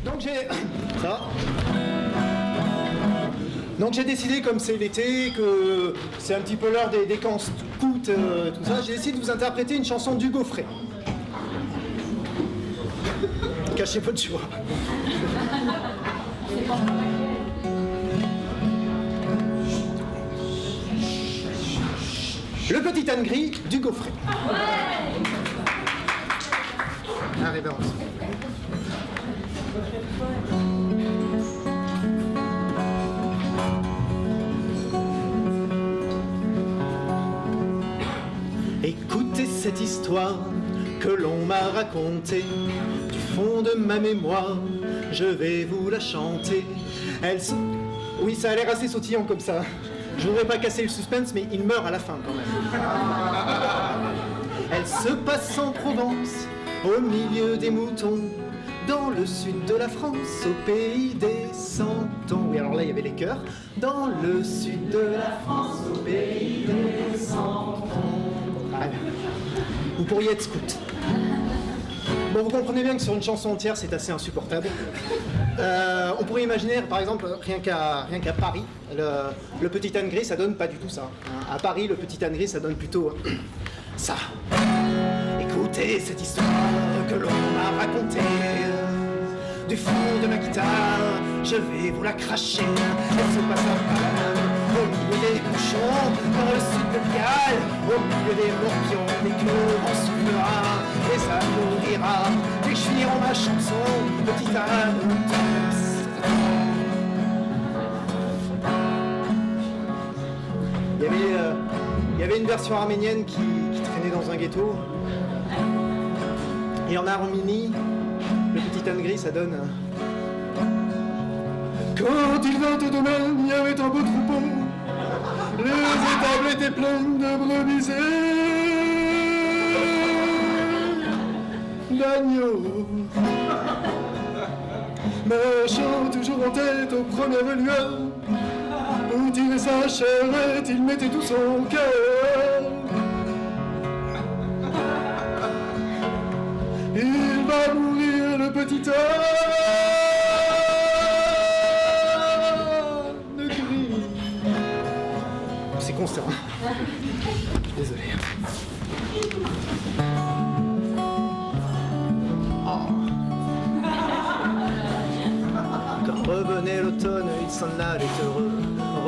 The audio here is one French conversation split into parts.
Donc j'ai... Ça. Donc j'ai décidé, comme c'est l'été, que c'est un petit peu l'heure des camps scouts, tout ça, j'ai décidé de vous interpréter une chanson d'Hugo Frey. Cachez votre joie. Le petit âne gris d'Hugo Frey. La révérence. Écoutez cette histoire que l'on m'a racontée du fond de ma mémoire, je vais vous la chanter. Oui, ça a l'air assez sautillant comme ça. Je voudrais pas casser le suspense, mais il meurt à la fin quand même. Elle se passe en Provence, au milieu des moutons, dans le sud de la France, au pays des 100 ans. Oui, alors là, il y avait les chœurs. Dans le sud de la France, au pays des 100 ans. Ah, vous pourriez être scout. Bon, vous comprenez bien que sur une chanson entière, c'est assez insupportable. On pourrait imaginer, par exemple, rien qu'à Paris, le petit âne gris, ça donne pas du tout ça. À Paris, le petit âne gris, ça donne plutôt ça. Écoutez cette histoire que l'on m'a racontée. Du fond de ma guitare, je vais vous la cracher. Elle se passe à Paname, au milieu des bouchons, dans le sud de Pigalle, au milieu des morpions, des clos en soufflera, et ça nourrira. Dès que je finirai ma chanson, petit âne. Il y avait une version arménienne qui traînait dans un ghetto. Et en harmonie, le petit âne gris, ça donne... Quand il vint au domaine, il y avait un beau troupeau. Les étables étaient pleines de brebis et d'agneaux. Marchant toujours en tête aux premières lueurs, où tirait sa charrette, il mettait tout son cœur. Il va mourir le petit âne gris. C'est con ça. Désolé. Oh. Quand revenait l'automne, il s'en allait heureux.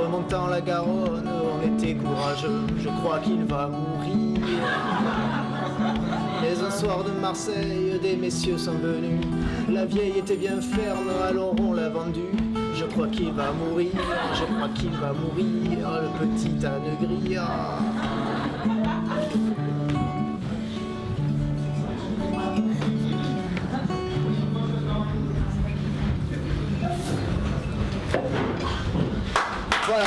Remontant la Garonne, on était courageux. Je crois qu'il va mourir. Mais un soir de Marseille, des messieurs sont venus. La vieille était bien ferme, alors on l'a vendue. Je crois qu'il va mourir, je crois qu'il va mourir, le petit âne gris. Voilà.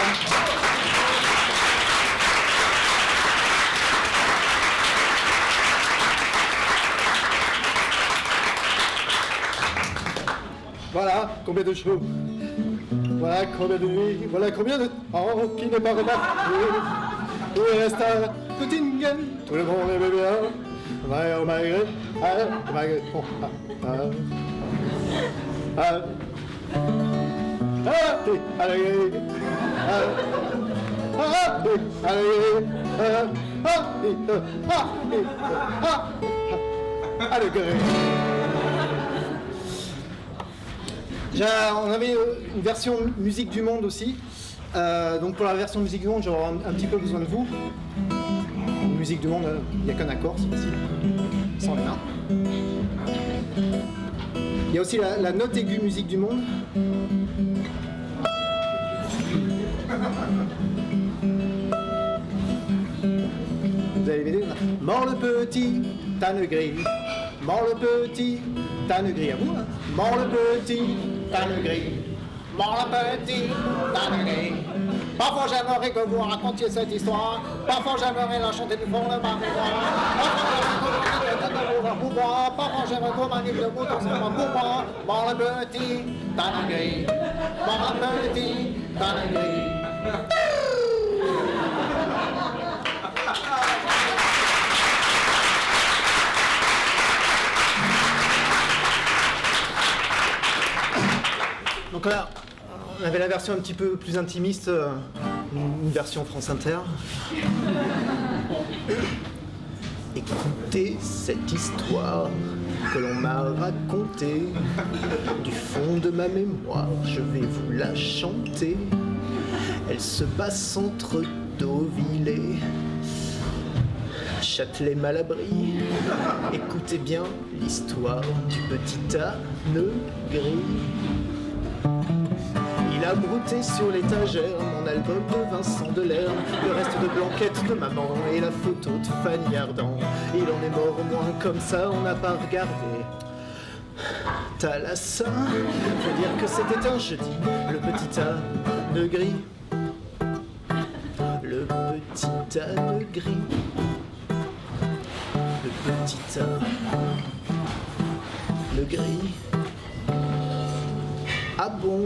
Voilà combien de jours, voilà combien de nuits, voilà combien de temps qui n'est pas remarqué. Il reste à Göttingen, tout le monde aimait bien. Malgré, malgré, on avait une version musique du monde aussi. Donc pour la version musique du monde, j'aurai un petit peu besoin de vous. Musique du monde, il n'y a qu'un accord, c'est facile. Sans les mains. Il y a aussi la note aiguë musique du monde. Vous allez m'aider? Mort le petit âne gris, mort le petit âne gris, à vous hein? Mort le petit âne gris, mort le petit âne gris. Parfois j'aimerais que vous racontiez cette histoire, parfois j'aimerais la chanter du fond de ma mémoire. Parfois j'aimerais que vous manipulez le bouton seulement pour moi. Mort le petit âne gris, mort le petit âne gris. Donc là, on avait la version un petit peu plus intimiste, une version France Inter. Écoutez cette histoire que l'on m'a racontée du fond de ma mémoire, je vais vous la chanter. Elle se passe entre Deauville et Châtelet-Malabry. Écoutez bien l'histoire du petit âne gris. Il a brouté sur l'étagère mon album de Vincent Delerme, le reste de Blanquette de maman et la photo de Fanny Ardant. Il en est mort au moins comme ça, on n'a pas regardé. Thalassa, faut dire que c'était un jeudi, le petit âne gris. Le petit âne gris. Le petit âne gris. Ah bon?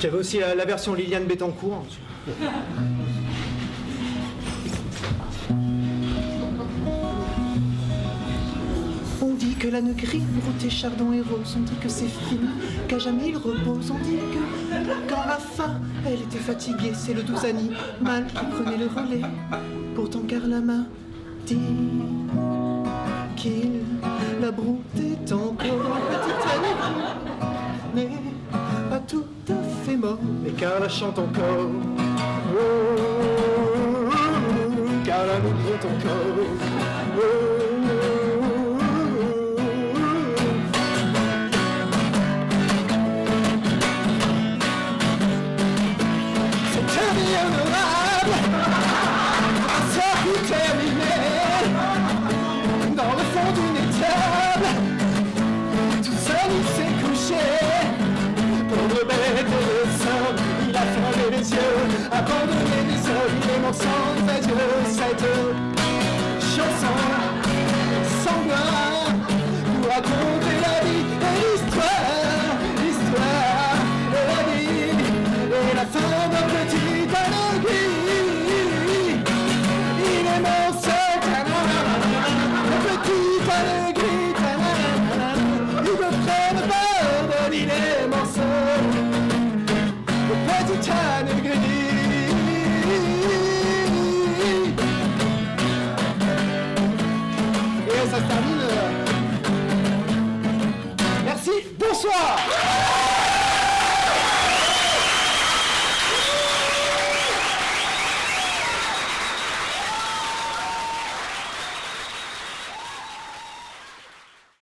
J'avais aussi la version Liliane Bettencourt. On dit que l'âne gris, brouté, chardon et rose. On dit que c'est fini, qu'à jamais il repose. On dit que quand Rafa, elle était fatiguée, c'est le 12 animal qui prenait le relais. Pourtant Carla m'a dit qu'il la broutait encore. Petit âne gris n'est pas tout à fait mort, mais Carla chante encore. Oh, Carla nous broute encore. Oh, dans le fond d'une étable, tout seul il s'est couché. Pauvre bête de somme, il a fermé les yeux, abandonné les hommes, il est mort sans adieu. Cette chanson sanglante pour raconter la vie et l'histoire, l'histoire et la vie et la fin d'un petit âne gris. Il est mort seul, le petit âne gris, il me prenne pardonne, il est mort seul, le petit âne gris.